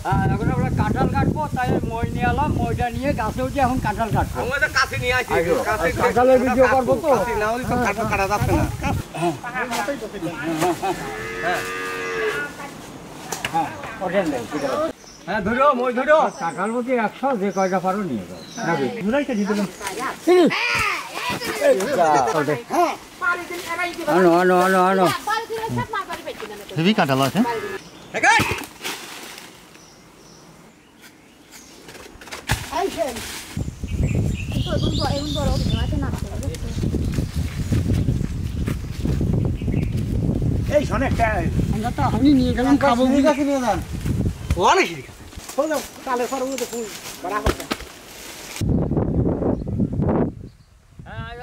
হ্যাঁ এখন আমরা কাঁঠাল কাটবো, তাই মই নিয়ে এলাম, মইটা নিয়ে গাছে উঠে এখন কাঁঠাল কাটবো। কাঁঠালের ভিডিও করবো তো, কাটা যাচ্ছে না। হ্যাঁ ধরো মই ধরো, কাঁঠাল প্রতি 100, যে কয়টা পারো নিয়ে যাও। আনো আনো আনো আনো, হেভি কাঁঠাল আছে। এই শোনে আমরা তো আমি নিয়ে গেলাম, খাবো নিয়ে যান। অনেক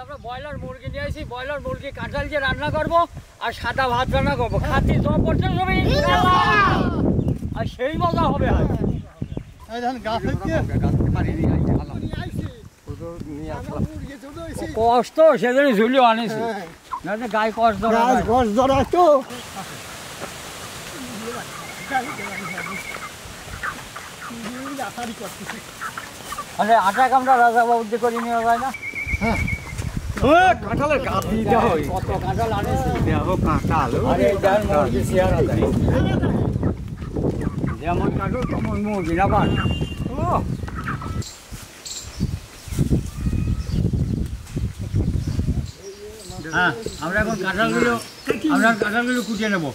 আমরা ব্রয়লার মুরগি নিয়ে আসি, ব্রয়লার মুরগি কাঁঠাল দিয়ে রান্না করবো আর সাদা ভাত রান্না করবো। খাতি সব পড়ছে সবাই, আর সেই মজা হবে। কষ্ট সেদিন ঝুলিও আনিস না, গায়ে কষ্ট ধরা তো। আরে আটা কামড়া রাজা বাবুকে করে নিয়ে যায় না। কাঁঠালের গাছ কত কাঁঠাল আনিস, কাঁঠাল যেমন কাঁঠাল তেমন মুরগি না পান। হ্যাঁ আমরা এখন কাঁঠালগুলো কুটিয়ে নেবো।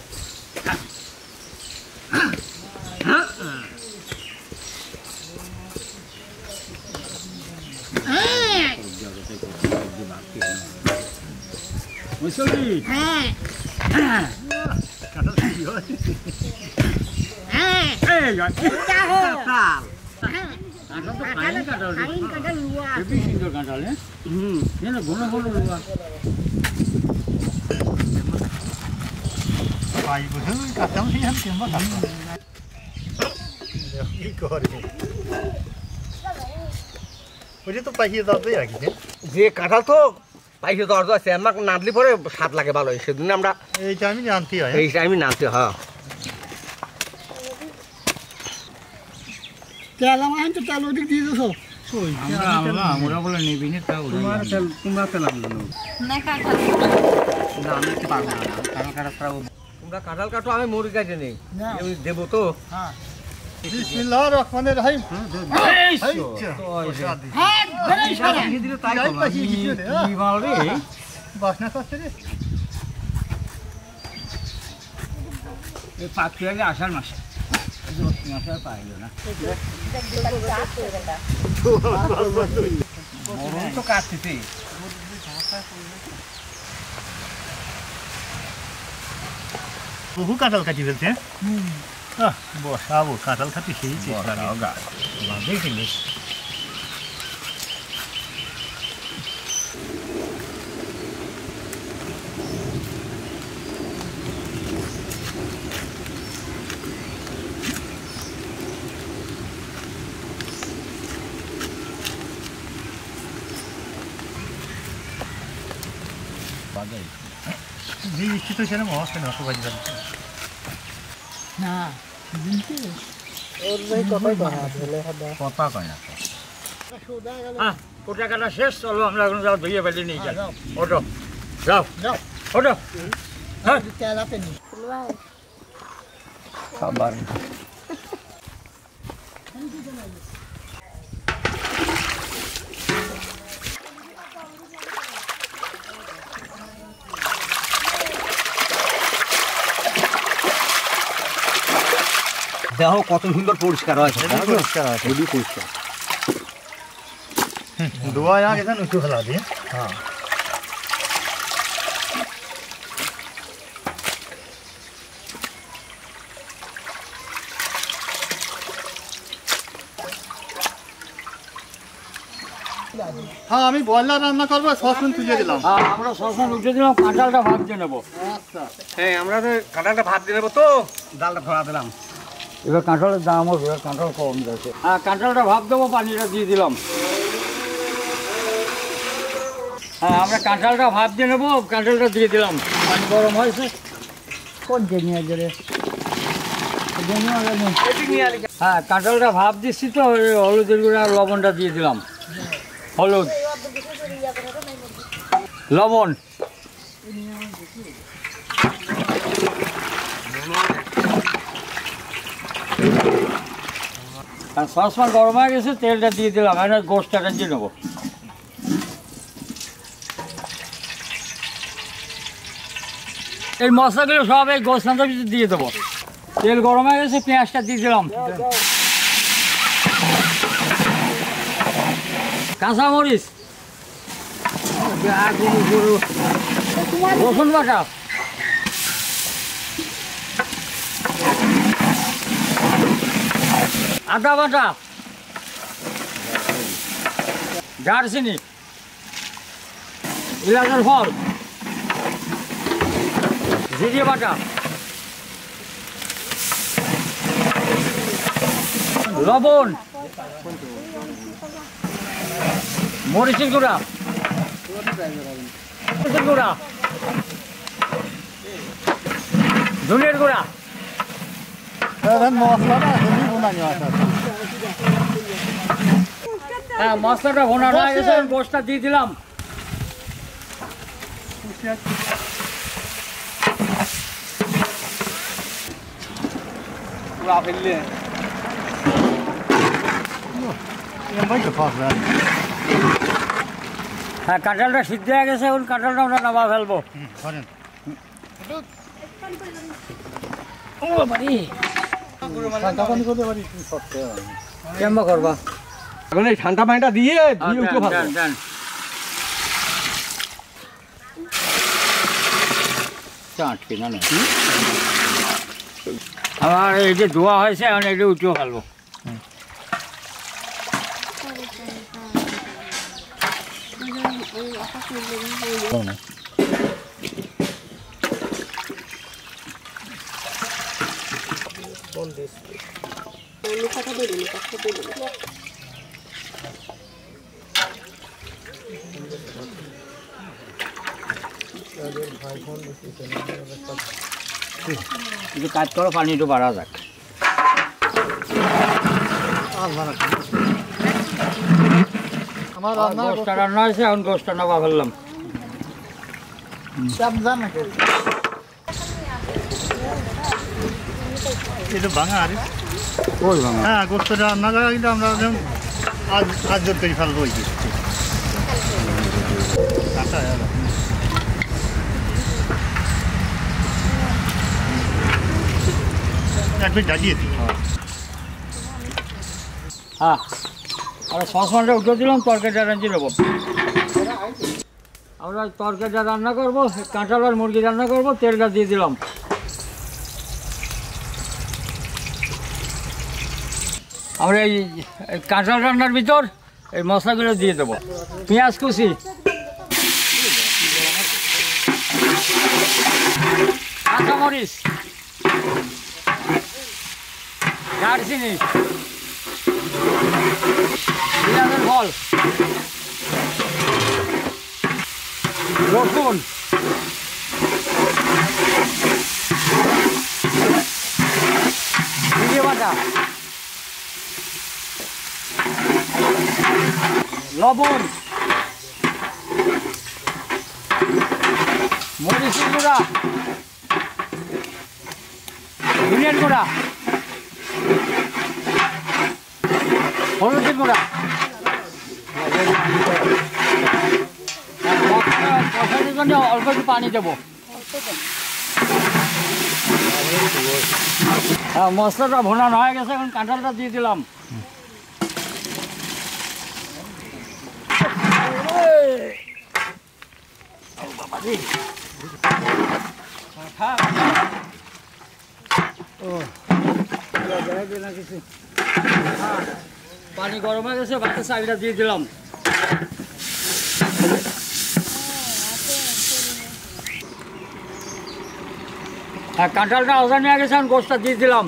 কাঁঠাল ঘন ঘন রুয়া যে কাঁঠাল তো পাইছে তো অর্ধ আছে, আমার নাদলি পরে স্বাদ লাগে ভালো, সেদিন আমরা এইটা আমি জানতে হয়, এইটা আমি নামতে হ্যাঁ। আমরা বলে নেবি না, তোমরা পেলাম তোমরা কাঁঠাল কাটো, আমি মুরগি কাটে নেই দেবো তো। আষাঢ় মাসে পাইল না তো কাটতেছে। বহু কাঁঠাল কাটি ফেলছে। বসাবো কাঁঠাল খাতি সেই যে ইচ্ছিত সেরকম অবস্থা না বাজি না কথা কয় না। কোটা কাটা শেষ, চলো আমরা এখন যাও ধুয়ে বেঁধে নিয়ে যাই। ওটো যাও যাও ওটো। খাবার দেখো কত সুন্দর পরিষ্কার হয়, পরিষ্কার আছে, খুবই পরিষ্কার। ধোয়া গেছে উঁচু ফেলা দিয়ে। হ্যাঁ হ্যাঁ আমি ব্রয়লার রান্না করবো, সসপ্যান তুলে দিলাম। আমরা সসপ্যান উঠে দিলাম, কাঁঠালটা ভাত দিয়ে নেবো। আচ্ছা হ্যাঁ আমরা কাঁঠালটা ভাত দিয়ে নেবো তো, ডালটা ধরা দিলাম। এবার কাঁঠালের দাম হবে, কাঁঠাল কম যাচ্ছে। হ্যাঁ কাঁঠালটা ভাত দেবো, পানিটা দিয়ে দিলাম। হ্যাঁ আমরা কাঁঠালটা ভাত দিয়ে নেবো, কাঁঠালটা দিয়ে দিলাম। পানি গরম হয়েছে, কোন নিয়ে গেলে হ্যাঁ কাঁঠালটা ভাপ দিচ্ছি তো ওই হলুদের গুঁড়া আর লবণটা দিয়ে দিলাম। হলুদ লবণ আর সসপ্যান গরম হয়ে গেছে, তেলটা দিয়ে দিলাম। আমি গোশটা দিয়ে নেবো। এই মশলাগুলো সব এই গোশটার ভিতরে দিয়ে দেবো। তেল গরম হয়ে গেছে, পেঁয়াজটা দিয়ে দিলাম। কাঁচামরিচ, রসুন বাটা, আদা বাটা, দারচিনি, এলাচের ফল, জিরে বাটা, লবণ, মরিচের গুঁড়া, মরিচের গুঁড়া, ধনিয়ার গুঁড়া। হ্যাঁ মশলাটা ভোনা হয়ে গেছে, গোশটা দিয়ে দিলাম। হ্যাঁ কাঁঠালটা সিদ্ধ হয়ে গেছে, এখন কাঁঠালটা আমরা নামা ফেলবো। কেমন করবা এখন এই ঠান্ডা পানিটা দিয়ে দিয়ে উঠে ভালো। আমার এই যে ধোয়া হয়েছে, এখন এটা উঠেও ফেলবো। একটু কাজ করো, পানি একটু বাড়া যাক। আমার গোশটা রান্না হয়েছে, এখন গোশটা নামা ফেললাম। এটা ভাঙা আর ওই ভাঙা হ্যাঁ গোস্তটা রান্না করা, কিন্তু আমরা আজ আজ জোর তৈরি ফেলবো। ওই একটু ঢাকিয়ে দিই। হ্যাঁ আর সসপ্যানটা উঠে দিলাম, তরকারিটা রাঁধি নেবো। আমরা তরকারিটা রান্না করবো, কাঁঠাল আর মুরগি রান্না করবো। তেলটা দিয়ে দিলাম। আমরা এই কাঁঠাল রান্নার ভিতর এই মশলাগুলো দিয়ে দেবো। পেঁয়াজ কুচি, কাঁচামরিচ, দারচিনি, এলাচের ফল, রসুন, জিরে বাটা, লবণ, মরিচের গুঁড়া, ধনিয়ার গুঁড়া, হলুদের গুঁড়া। মশলার জন্য অল্প একটু পানি দেবো। হ্যাঁ মশলাটা ভোনানো হয়ে গেছে, এখন কাঁঠালটা দিয়ে দিলাম। পানি গরম হয়ে গেছে, ভাতের চালটা দিয়ে দিলাম। হ্যাঁ কাঁঠালটা ওজন হয়ে গেছে, গোশটা দিয়ে দিলাম।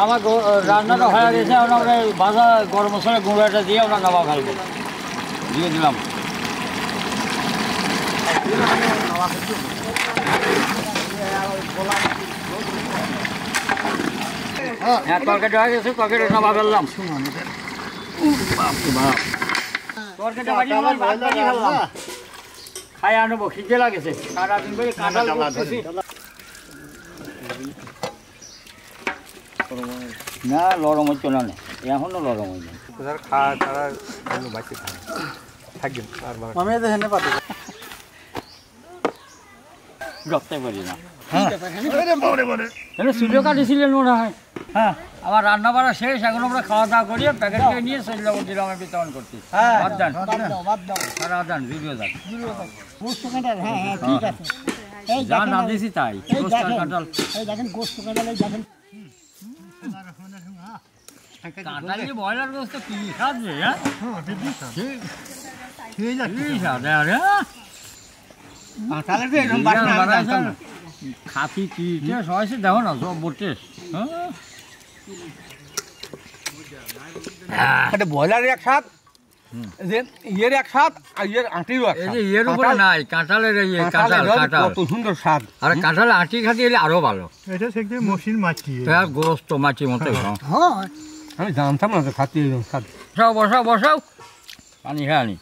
আমার রান্নাটা হয়ে গেছে, এখন আমরা এই ভাজা গরম মশলা গুঁড়োটা দিয়ে আমরা নামা ফেলবো। দিয়ে দিলাম। হ্যাঁ, তরকারিটা হয়ে গেছে, তরকারিটা নামা ফেললাম। তরকারিটা বাড়ি আমার ভাত বাড়ি ফেললাম। খাই আনবো, খিদে লাগেছে। সারাদিন করে কাঁঠাল করতেছি। না, লরম হচ্ছে না, এখনো লরম হয় না। গপতে পারি না। সুযোগ কাটিছিলেন মনে হয়। হ্যাঁ, আমার রান্না বাড়া শেষ, এখন আমরা খাওয়া দাওয়া করিয়ে প্যাকেট করে নিয়ে চলে দিলাম, আমি বিতরণ করছি। বাদ দেন, সারা দেন, ভিডিও দেন। যা না দিয়েছি তাই। কাঁঠাল কাঁঠাল যে ব্রয়লার গোস্ত কি স্বাদ রে, হ্যাঁ? খাতি কি সবাই দেখো না, সব টেস্ট। ব্রয়লার এক স্বাদ, ইয়ের এক স্বাদ, আর ইয়ের আঁটিরও এক স্বাদ। এর উপরে নাই, কাঁঠালের কাঁঠাল কত সুন্দর স্বাদ। আর কাঁঠালের আঁটি খাটি এলে আরো ভালো। এটা থেকে মসিন মাটি গোস্ত মাছি মতো। আমি জানতাম না তো খাতি স্বাদ। বসাও বসাও বসাও, পানি খেয়ে আনি।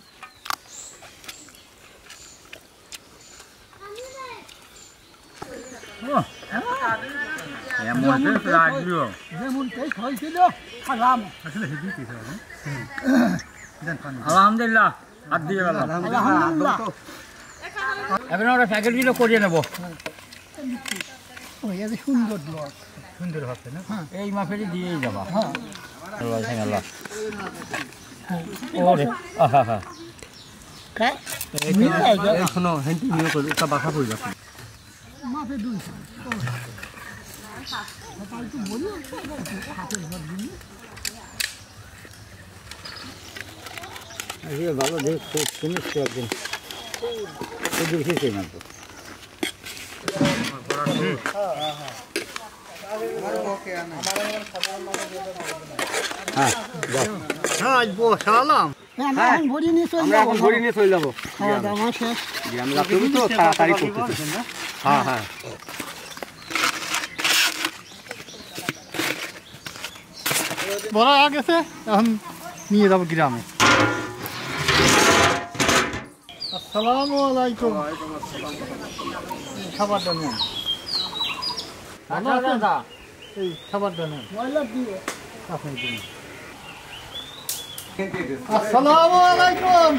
আলহামদুলিল্লাহ, হাত দিয়ে গেলাম। এখন আমরা প্যাকেটগুলো করিয়ে নেবো। সুন্দর হবে না? এই মাপেরই দিয়েই যাবা। বাসা পড়ে যাচ্ছে। ভালো দেখ, খুব শুনিস একদিন দেখেছি না তো। হ্যাঁ, বসালাম। আমরা এখন ঘড়ি নিয়ে চলে যাবো। তুমি তো তাড়াতাড়ি করতেছি। হ্যাঁ হ্যাঁ, বড় হয়ে গেছে, এখন নিয়ে যাবো গ্রামে। আসসালামু আলাইকুম। খাবারটা নেন, এই খাবারটা নেন। আসসালামু আলাইকুম,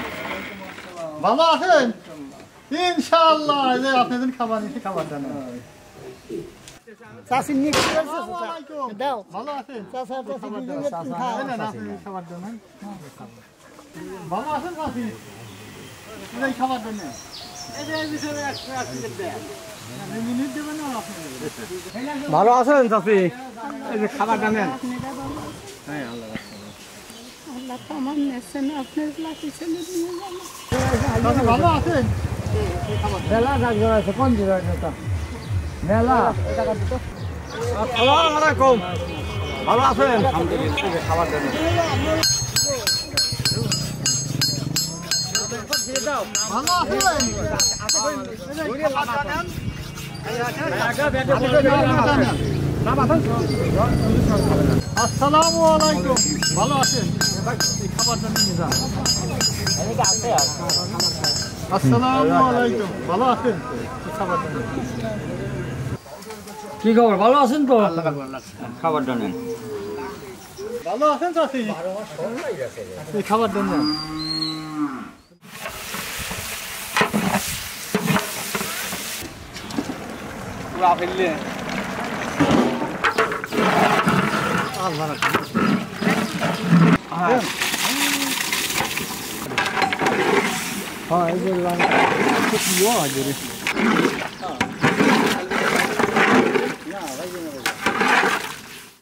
ভালো আছেন? ইনশাআল্লাহ, এই যে আপনি যেন খাবার নিতে, খাবারটা নেন। ভালো আছেন? খাবারটা নেন। ভালো আছেন চাষি? এই খাবারটা নেন। ভালো আছেন চাষি? এই যে খাবারটা নেন। ভালো আছেন? মেলা ডাক্তার আছে, কোন জায়গায় মেলা? আসসালামু আলাইকুম, ভালো আছেন? খাবারটা নেন। ভালো আছেন? আসসালামু আলাইকুম, ভালো আছেন? এই খাবারটা নিয়ে যান। আসসালামু আলাইকুম, ভালো আছেন? এই খাবারটা নিয়ে যান। কি খবর, ভালো আছেন তো? খাবারটা নেন। ভালো আছেন চাষি? এই খাবারটা নেন।